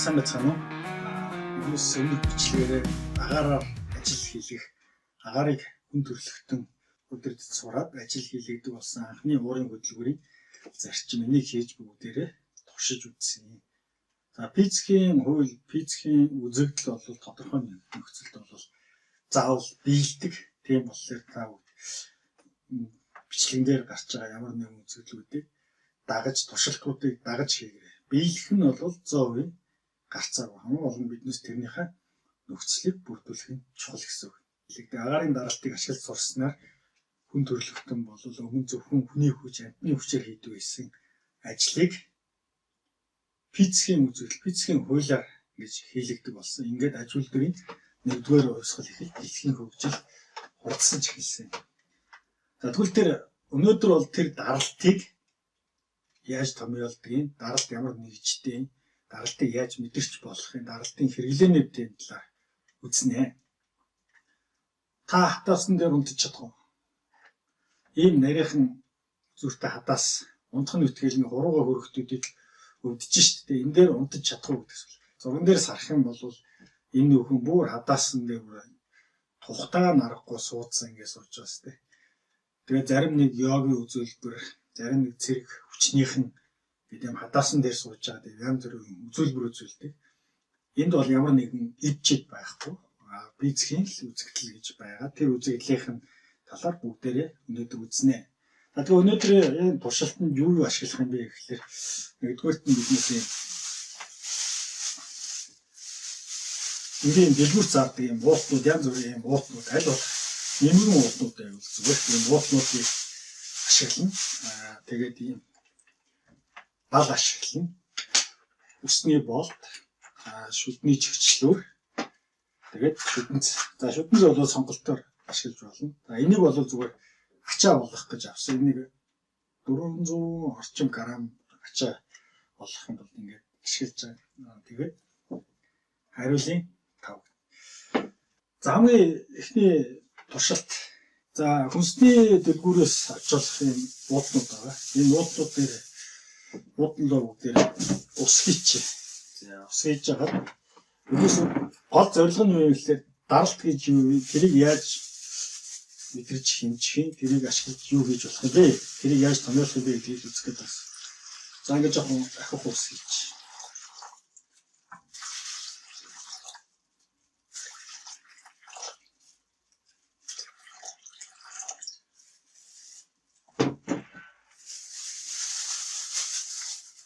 сайн байцгаана уу? Юус өмнөх бичлэгээрээ агаараар ажил хийх, агаарыг хүн төрөлхтөн өдөрт сураад ажил хийлэгдэг болсон анхны уурын хөдөлгөөрийн зарчим энийг хийж бүгдээрээ туршиж үзсэн. За физикийн хууль, физикийн үзэгдэл бол тодорхой нөхцөлд бол заавал биелдэг. Тийм болохоор та бичлэгэн дээр гарч байгаа ямар нэгэн үзэгдлүүдийг дагаж, туршилтуудыг дагаж хийгээрэй. Биелэх нь бол 100% гарцаагүй. Хамгийн гол нь биднээс тэрнийхээ нөхцөлийг бүрдүүлэх нь чухал гэсэн үг. Агаарын даралтыг ашиглаж сурснаар хүн төрөлхтөн бол өмнө зөвхөн хүний хүч, амьтны хүчээр хийдэг байсан ажлыг физикийн үзэгдэл, физикийн хуулиар гэж хийлэгдэг болсон. Ингээд аж үйлдвэрийн нэгдүгээр хувьсгал их дэлхийн хөгжил хурдсаж эхэлсэн. За тэгвэл тэр өнөөдөр бол тэр даралтыг яаж томьёолдгийг, даралт ямар нэгжтэй, даралтыг яаж мэдэрч болохыг, даралтын хэрэглээний талаар үзнэ. Та хатаасан дээр унтаж чадах уу? Ийм нарийнхан зүртэй хатаас унтах нь үтгэл хурууга хөрөхтүүдэд өвдөж штэ. Энэ дээр унтаж чадах уу гэдэгс. Зурган дээр сарах юм бол энэ нөхөн бүр хатаасан дээр тухтаа нарахгүй суудсан ингэ сууж байгаа штэ. Тэгээ зарим нэг йогийн үзүүлбэр, зарим нэг цэрэг хүчнийхэн гэдэг юм хатаасан дээр сууж байгаа янз бүрийн үзүүлбэр үзүүлдэг. Энд бол ямар нэгэн эд чид байхгүй. Физикийн л үзэгдэл гэж байгаа. Тэр үзэгдлийн талаар бүгдээрээ өнөөдөр үзнэ. За тэгээ өнөөдөр энэ туршилтанд юу ашиглах юм бэ гэхээр нэгдүгээрт нь биднээс энэ дэлгүүр заадаг юм уутнууд, янз бүрийн уутнууд аль болох нэмгэн уутнууд байвал зүгээр юм уутнуудыг ашиглана. Тэгээд ийм бал ашиглана. Усны болт, шүдний чигчлүүр, тэгээд шүдэнц. За шүдэнц бол сонголтоор ашиглаж болно. За энийг бол зүгээр ачаа болгох гэж авсан. Энийг 400 орчим грамм ачаа болгох юм бол ингээд ашиглаж байгаа. Тэгээд хариулын 5. За хамгийн эхний туршилт. За хүнсний дэлгүүрээс авч болох юм уутнууд байгаа. Энэ уутнууд дээр уутнлоо бүгдээр ус хийчих. За ус хийж байгаа. Өнөөс гол зорилго нь юу вэ гэхээр даралт гэж юу вэ? Тэрийг яаж мэдрэж хэмжих, тэрийг ашиглаж юу хийж болох юм бэ? Тэрийг яаж томьёолох юм бэ гэдгийг үзэх гэдэг байна. За ингэж жоохон ахих ус хийж.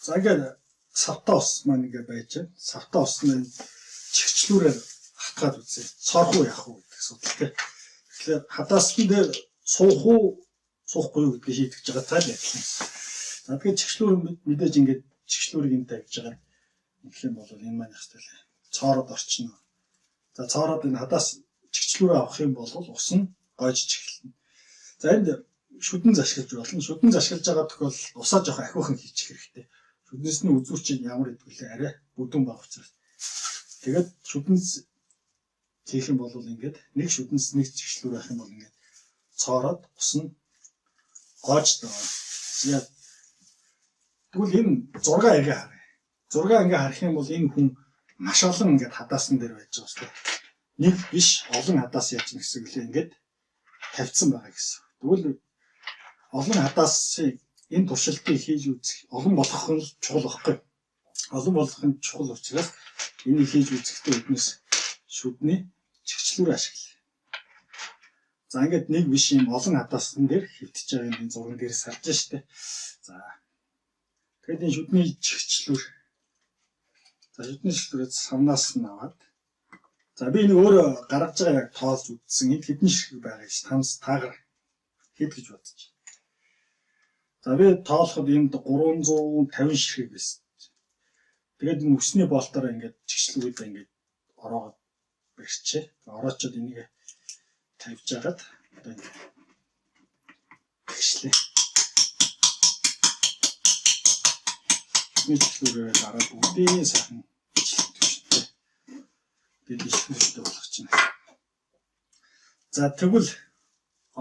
За ингээд савтаа ус маань ингээд байж байна. Савтаа ус нь чигчлүүрээр хатгаад үзье. Сорох уу яах уу гэдэг асуудал тийм. Тэгэхээр хадаасан дээр суух уу, суухгүй юу гэдгийг шийдэж байгаа цаал ярьсан. За тэгэхээр чигчлүүр мэдээж ингээд чигчлүүрийг энэ тавьж байгаа. Ингэх юм бол энэ маань яах вэ? Цоороод орчихно. За цоороод энэ хадаас чигчлүүрээ авах юм бол ус нь гойж эхэлнэ. За энд шүдэн ашиглаж болно. Шүдэн ашиглаж байгаа тохиолдолд усаа жоох ахиухан хийчих хэрэгтэй. Шүднэс нь үзүүрч ямар гэдэг вэ? Арай бүдүүн баг учраас. Тэгээд шүдэнс хийх юм бол ингээд нэг шүдэнс нэг чигчлүүр авах юм бол ингээд цоороод ус нь гоож байгаа. Тэгвэл энэ 6 ингээ харъя. 6 ингээ харах юм бол энэ хүн маш олон ингээд хадаасан дээр байж байгаа шүү дээ. Нэг биш олон хадаас яаж нэгсэн гэлээ ингээд тавьсан байгаа гэсэн. Тэгвэл олон хадаасыг энэ туршилтыг хийж үзэх, олон болгох нь чухал байхгүй. Олон болгох нь чухал учраас энийг хийж үзэхдээ биднээс шүдний чигчлүүр ашиглая. За ингээд нэг биш юм олон хадаасан дээр хөвтөж байгаа энэ зурган дээр сарж штэ. За тэгээд энэ шүдний чигчлүүр. За шүдний чигчлүүрээс самнаас нь аваад. За би нэг өөрөө гаргаж байгаа яг тоолж үзсэн. Энд хэдэн ширхэг байгаа гэж танаас таагаар хэд гэж бодож байна. За би тоолоход энд 350 ширхэг байсан. Тэгээд энэ өсний болтоор ингээд чигчлүүрүүдээ ингээд ороогод барьчээ. Ороочод энийг тавьж агаад одоо ингээд тэгшлээ. Чигчлүүрээ дараа бүгдийн сайхан ижилтвчтэй. Тэгээд ижилтвчтэй болгож байна. За тэгвэл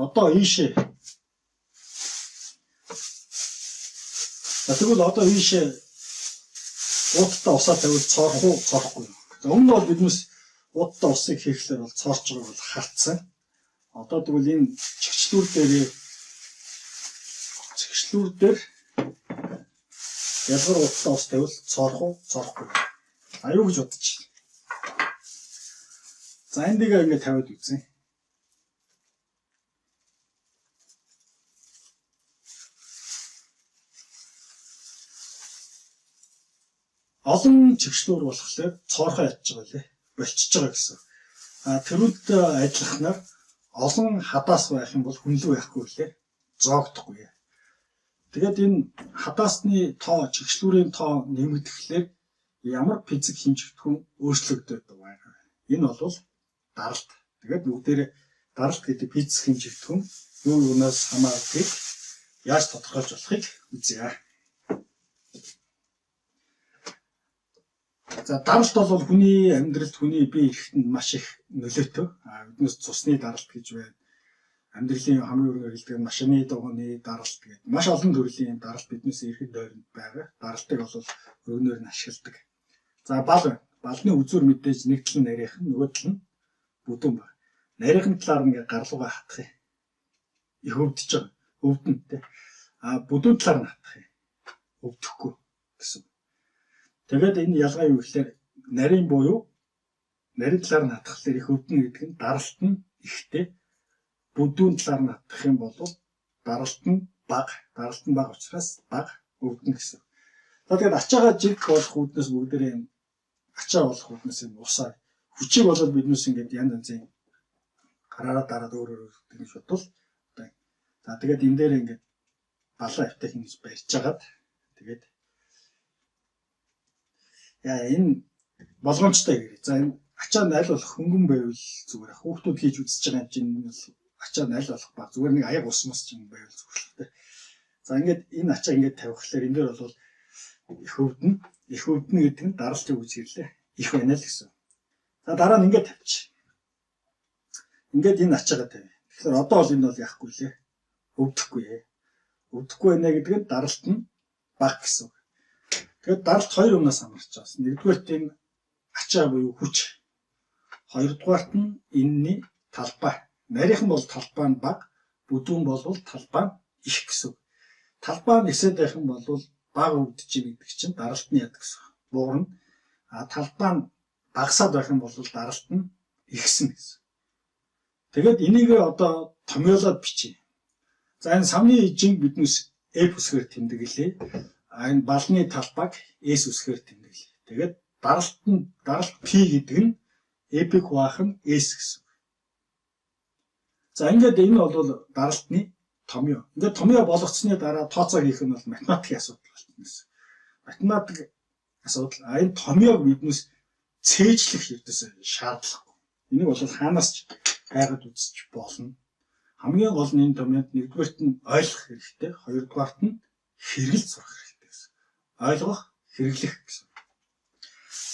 одоо ийшээ. За тэгвэл одоо ийшээ Уудтаа усаа тавьвал цоорох уу, цоорохгүй юу? За өмнө нь бол биднээс уудтаа усыг хийхлээр бол цоорч байгааг бол хартсан. Одоо тэгвэл энэ чигчлүүр дээр ялгар уудтаа ус тавьвал цоорох уу, цоорохгүй юу? Аюу гэж бодож байна. За эндийг ингээд тавиад үзье. Олон чигчлүүр болохоор цоорхоо ядж байгаа лээ. Болчихж байгаа гэсэн. Тэрүүнтэй ажиллахнаар олон хадаас байх юм бол хүнлэг байхгүй лээ. Зоогдохгүй. Тэгээд энэ хадаасны тоо, чигчлүүрийн тоо нэмэгдэхлээр ямар физик хэмжигдэхүүн өөрчлөгдөд байгаа. Энэ бол даралт. Тэгээд бүгдээрээ даралт гэдэг физик хэмжигдэхүүн юу юунаас хамаардгийг яаж тодорхойлж болохыг үзье. За даралт бол хүний амьдралд, хүний бие эрхтэнд маш их нөлөөтэй. Биднээс цусны даралт гэж байна. Амьдралын хамгийн өргөөр хэлдэг машины дугуйны даралт гэдэг маш олон төрлийн даралт биднээс эрхэнд ойронд байгаа. Даралтыг бол өргөнөөр нь ашигладаг. За балны үзүүр мэдээж нэг тал нь нарийнхан, нөгөө тал нь бүдүүн байна. Нарийнхан талаар ингээ гарлуугаа хатах юм. Их өвдөж байгаа. Өвдөнтэй. Бүдүүн талаар нь хатах юм. Өвдөхгүй гэсэн. Тэгээд энэ ялгаа юу гэхээр нарийн буюу нарийн талаар нь хатгахлаар их өвдөн гэдэг нь даралт нь ихтэй. Бүдүүн талаар нь хатгах юм бол даралт нь бага учраас бага өвдөн гэсэн. Тэгээд ачаага жиг болох үүднээс бүгдээрээ ачаа болох үүднээс энэ усаа хүчийг болоод биднээс ингээд янз янзын гараараа дараад өөр гэж бодвол за тэгээд энэ дээр ингээд балан автах ингэж барьж агаад тэгээд энэ болгоомжтой гэрээ. За энэ ачаа найл болох хөнгөн байвал зүгээр. Хүүхдүүд хийж үзэж байгаа юм чинь бол ачаа найл болох баг зүгээр нэг аяг ус мус чинь байвал зүгээр. За ингээд энэ ачаа ингээд тавихлаар энэ дээр бол их өвдөн гэдэг нь даралтыг үзүүлээ. Их байна л гэсэн. За дараа нь ингээд тавьчих. Ингээд энэ ачаагаа тавь. Тэгэхээр одоо бол энэ бол яахгүй лээ. Өвдөхгүй байна гэдэг нь даралт нь бага гэсэн. Тэгээд даралт хоёр өмнөөс хамаарч байгаа. Нэгдүгээрт энэ ачаа буюу хүч. Хоёрдугаарт нь энэний талбай. Нарийнхан бол талбай нь бага, бүдүүн бол талбай нь их гэсэн. Талбай нь ихсээд байх юм бол бага өвдөж байгаа гэдэг чинь даралт нь яд гэсэн. Буурна. Талбай нь багасаад байх юм бол даралт нь ихсэн гэсэн. Тэгээд энийг одоо томьёолоод бичье. За энэ самны жинг биднээс F үсгээр тэмдэглэе. Энэ балны талбайг S үсгээр тэмдэглэе. Тэгээд даралт P гэдэг нь F-ийг хуваах нь S гэсэн. За ингээд энэ бол даралтны томьёо. Ингээд томьёо болгоцсны дараа тооцоо хийх нь бол математикийн асуудал болно гэсэн. Математик асуудал энэ томьёог биднээс цээжлэх ердөөсөө шаардлагагүй. Энийг бол хаанаас ч хайгаад үзэж болно. Хамгийн гол нь энэ томьёод нэгдүгээрт нь ойлгох хэрэгтэй, хоёрдугаарт нь хэрэгэл сурах хэрэгтэй гэсэн. Ойлгох, хэрэглэх гэсэн.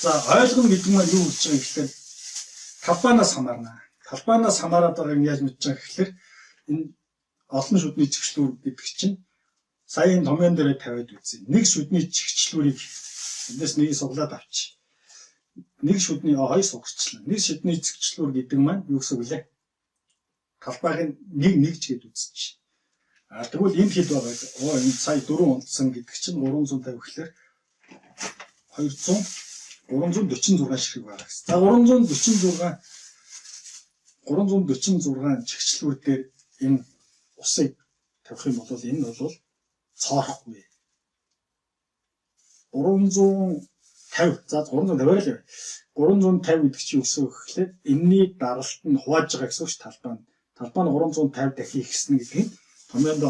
За ойлгоно гэдэг нь юу гэж байгаа гэхээр талбайнаас хамаарна. Талбайнаас хамаарат байгааг нь яаж мэдж байгаа гэхээр энэ олон шүдний чигчлүүр гэдэг чинь сая энэ томьёон дээр тавиад үзье. Нэг шүдний чигчлүүрийг эндээс нэг суглаад авчи. Нэг шүдний хоёр сугарчлаа. Нэг шүдний чигчлүүр гэдэг маань юу гэсэн үг вэ? Талбайг нэг ч гээд үзчих. Тэгвэл энд хэд байгаа вэ? Энэ сая 4 унтсан гэдэг чинь 350 гэхэлэр 346 ширхэг байгаа гэсэн. За 346 чигчлүүр дээр энэ усыг тавих юм бол энэ бол цоорохгүй. 350 за 350-аар л яваа. 350 гэдэг чинь юу гэсэн үг гэхлээр энэний даралт нь хувааж байгаа гэсэн үг талбай нь. Талбай нь 350 дахин ихсэн гэдэг нь томьёонд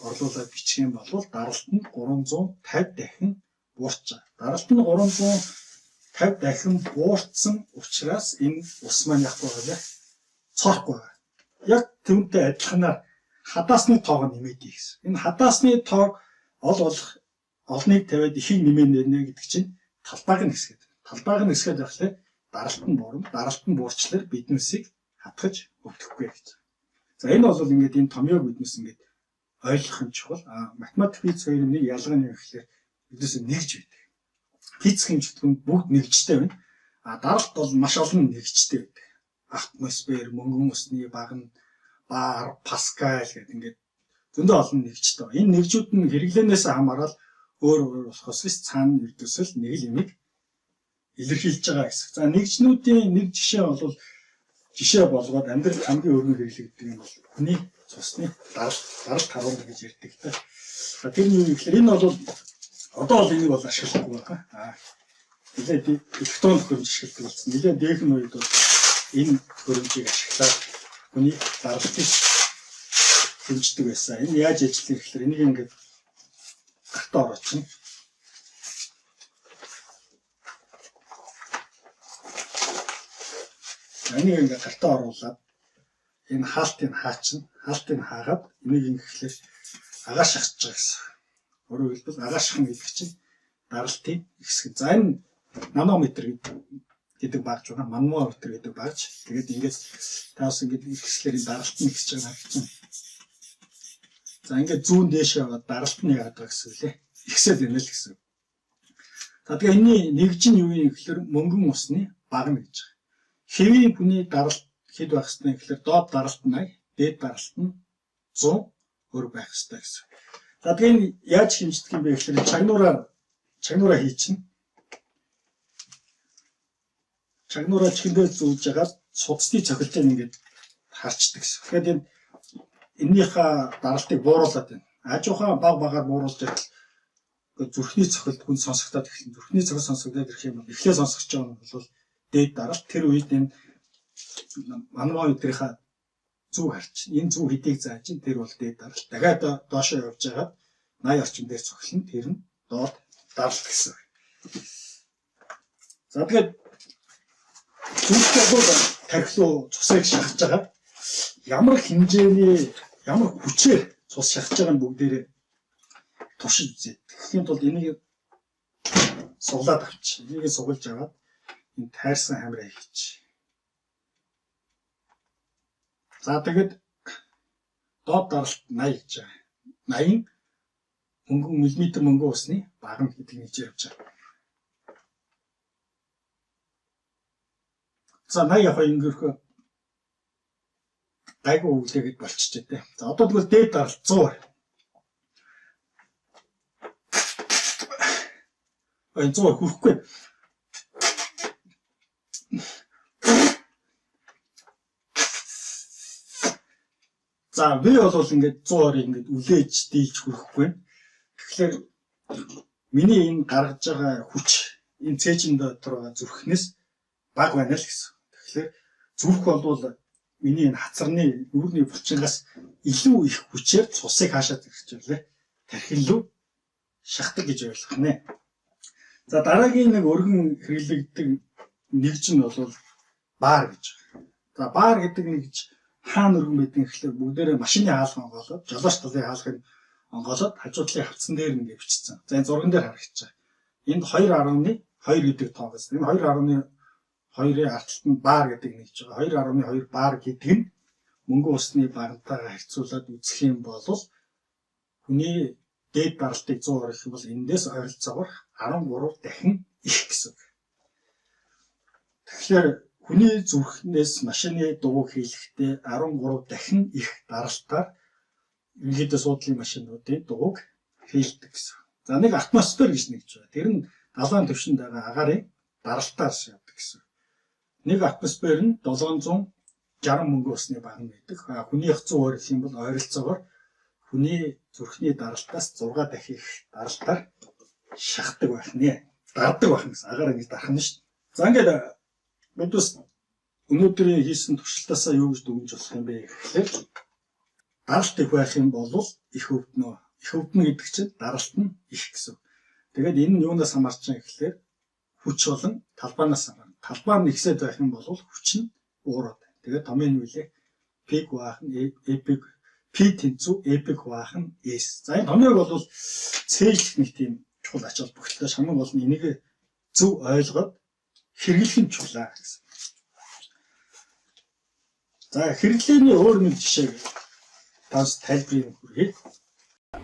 орлуулаад бичих юм бол даралт нь 350 дахин буурч байгаа. Даралт нь 350 дахин буурсан учраас энэ ус маань яг байгаа цоорохгүй байгаа. Яг түүнтэй адилханаар хадаасны тоог нэмээдэй гэсэн. Энэ хадаасны тоог олныг тавиад ихийг нэмэнэ гэдэг чинь талбайг нь хэсгээд. Талбайг нь хэсгээд байхлаа даралт нь буурна. Даралт нь буурчлаар биднээсийг хатгаж өвдөхгүй гэж. За энэ бол ингээд энэ томьёог биднээс ингээд ойлгох нь чухал. Математик физик хоёрын нэг ялгаа нь гэхлээр биднээс нэгж байдаг. физик хэмжигдэхүүнд бүгд нэгжтэй байна. Даралт бол маш олон нэгжтэй байдаг. Атмосфер, мөнгөн усны багна, бар, паскал гэдэг ингээд зөндөө олон нэгжтэй. Энэ нэгжүүд нь хэрэглэнээс хамаарал өөр өөр болохоос биш цаана ердөөсөл нэг л юмыг илэрхийлж байгаа гэсэн. За нэгжнүүдийн нэг жишээ болгоод амьдрал хамгийн өргөн хэрэглэгддэг юм бол хүний цусны даралт харуулна гэж ярьдаг та. За тэр нь юу гэхээр энэ бол одоо бол энийг бол ашиглахгүй байгаа. Нилээд электрон төхөөрөмж ашигладаг болсон. Нилээд дээхэн үед бол энэ төхөөрөмжийг ашиглаад хүний даралтыг хэмждэг байсан. Энэ яаж ажиллах гэхээр энийг ингээд гартаа ороочин. Энийг ингээд гартаа оруулаад энэ хаалтыг хаачин, хаалтыг хаагаад энийг ингээд агааш шахаж байгаа гэсэн. Өөрөөр хэлбэл агааш шахна гэдэг чинь даралтын хэсэг. За энэ нанометр гэдэг багж байгаа. Манометр гэдэг багж. Тэгээд ингээд таас ингээд ихслэр даралт нь ихсэж байгаа чинь. За ингээд зүүн дээшээ аваад даралт нь яагаад байгаа гэсэн үлээ. Ихсэл байна л гэсэн. За тэгээ энэний нэгж нь юу юм гэхээр мөнгөн усны багна гэж байгаа. Хэвийн хүний даралт хэд байх ёстой гэхээр доод даралт нь 80, дээд даралт нь 100 өөр байх ёстой гэсэн. За тэгээ энэ яаж хэмждэг юм бэ гэхээр чагнуураа хийчихнэ. Чагнуураа чихэндээ зүүж агаад судасны цохилтыг ингээд харчдаг гэсэн. Тэгэхээр эннийхээ даралтыг бууруулад байна. Ажуухаа багаар бууруулж байгаа зүрхний цохилт хүн сонсогдоод эхэлнэ. Зүрхний цохилт сонсогдоод ирэх юм бол эхлээ сонсогч байгаа нь бол дээд даралт. Тэр үед энэ манометрийнхаа зүг харчин. Энэ зүг хэдийг зааж чинь тэр бол дээд даралт. Дахиад доошоо явж байгаад 80 орчим дээр цохилно. Тэр нь доод даралт гэсэн. За тэгээд зүгтээ бол тархилуу цусыг шахаж байгаа. Ямар хэмжээний ямар хүчээр цус шахаж байгаа нь бүгдээрээ туршиж үзье. Тэгэхэд бол энийг суглаад авч. Энийг сугалж аваад энэ тайрсан хамраа хийчих. За тэгэд доод даралт 80 гэж байгаа. 80 миллиметр мөнгөн усны багна гэдэг нэг явж байгаа. За 80 яг ингээрхөө гайгүй үлээгээд болчихжээ те. За одоо тэгвэл дээд даралт 100. Энэ 100 хүрэхгүй. За би бол ингээд 100-аар ингээд үлээж дийлж хүрэхгүй. Тэгэхээр миний энэ гаргаж байгаа хүч энэ цээжин дотор байгаа зүрхнээс бага байна л гэсэн. Тэгэхээр зүрх бол миний энэ хацарны нүүрний булчингаас илүү их хүчээр цусыг хаашаа зэрэгжүүлээ. Тархил руу шахдаг гэж ойлгох нэ. За дараагийн нэг өргөн хэрэглэгддэг нэгж нь бол баар гэж байна. За баар гэдэг нэгж хаана өргөн байдаг гэхлээр бүгдээрээ машины хаалга онгоолоод, жолооч талын хаалгыг онгоолоод хажуудлын хавцсан дээр ингээд бичсэн. За энэ зурган дээр харагдаж байгаа. Энд 2.2 гэдэг тоо гэсэн. Энэ 2.2-ийн арталтанд баар гэдэг нэгж байгаа. 2.2 баар гэдэг нь мөнгөн усны багтайгаа харьцуулаад үзэх юм бол хүний дээд даралтыг 100 орох юм бол эндээс ойролцоогоор 13 дахин их гэсэн. Тэгэхээр хүний зүрхнээс машины дууг хийлэхдээ 13 дахин их даралтаар ерөнхийдөө суудлын машинуудын дууг хийлдэг гэсэн. За нэг атмосфер гэж нэгж байгаа. Тэр нь далайн түвшинд байгаа агаарын даралтаар явдаг гэсэн. Нэг атмосфер нь 760 мөнгөн усны багна байдаг. Хүнийх 100 орох юм бол ойролцоогоор хүний зүрхний даралтаас 6 дахин их даралтаар шахдаг байх нэ. Дардаг байх гэсэн. Агаар ингэж дарах нь шүү дээ. За ингээд бидус өнөөдрийн хийсэн туршилтаасаа юу гэж дүгнэж болох юм бэ гэхээр даралт их байх юм бол их өвднө. Их өвднө гэдэг чинь даралт нь их гэсэн. Тэгээд энэ нь юунаас хамаарч байгаа гэхээр хүч болон талбайнаас хамаарна. Талбай нь ихсээд байх юм бол хүч нь уураад. Тэгээд томын нүлээ пик баахан эпик P тэнцүү эпик баахан S. За энэ томьёог бол цээжлэх нэг тийм чухал ач холбогдолтой шаман болно. Энийг зөв ойлгоод хэрэглэх нь чухал гэсэн. За хэрэглээний өөр нэг жишээг таас тайлбарыг хүргэе.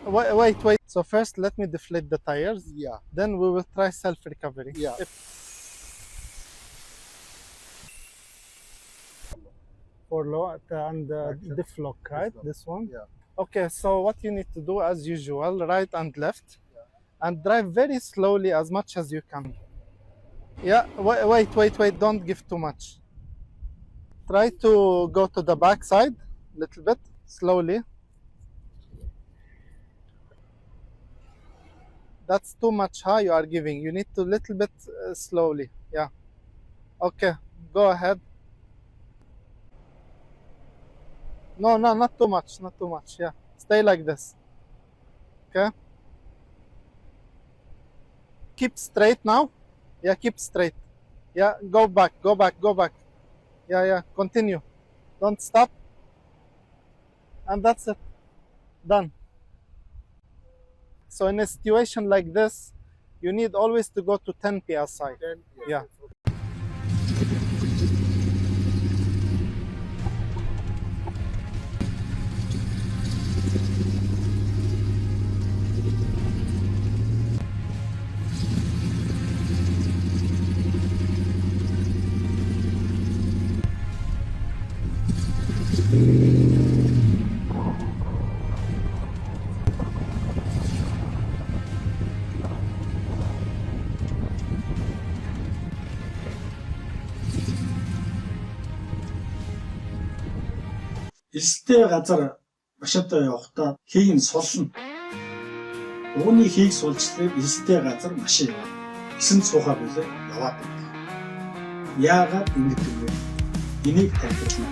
Wait. So first, let me deflate the tires. Yeah. Then we will try self-recovery. Yeah. For low and Traction. diff lock, right? Diff lock. This one. Yeah. Okay. So what you need to do, as usual, right and left, and drive very slowly as much as you can. Yeah. Wait. Don't give too much. Try to go to the back side, little bit slowly. That's too much high you are giving. You need to little bit slowly. Yeah. Okay. Go ahead. No, not too much. Not too much. Yeah. Stay like this. Okay. Keep straight now. Yeah, keep straight. Yeah, go back. Yeah. Continue. Don't stop. And that's it. Done. So in a situation like this, you need always to go to 10 psi. Then, Yeah. Элстэй газар машинтаа явахдаа хийг нь сулна. Ууны хийг сулжлаар элстэй газар машин яваа. Эсэн цуухаа билээ яваад байна. Яагаад ингэж вэ? Энийг таньж байна.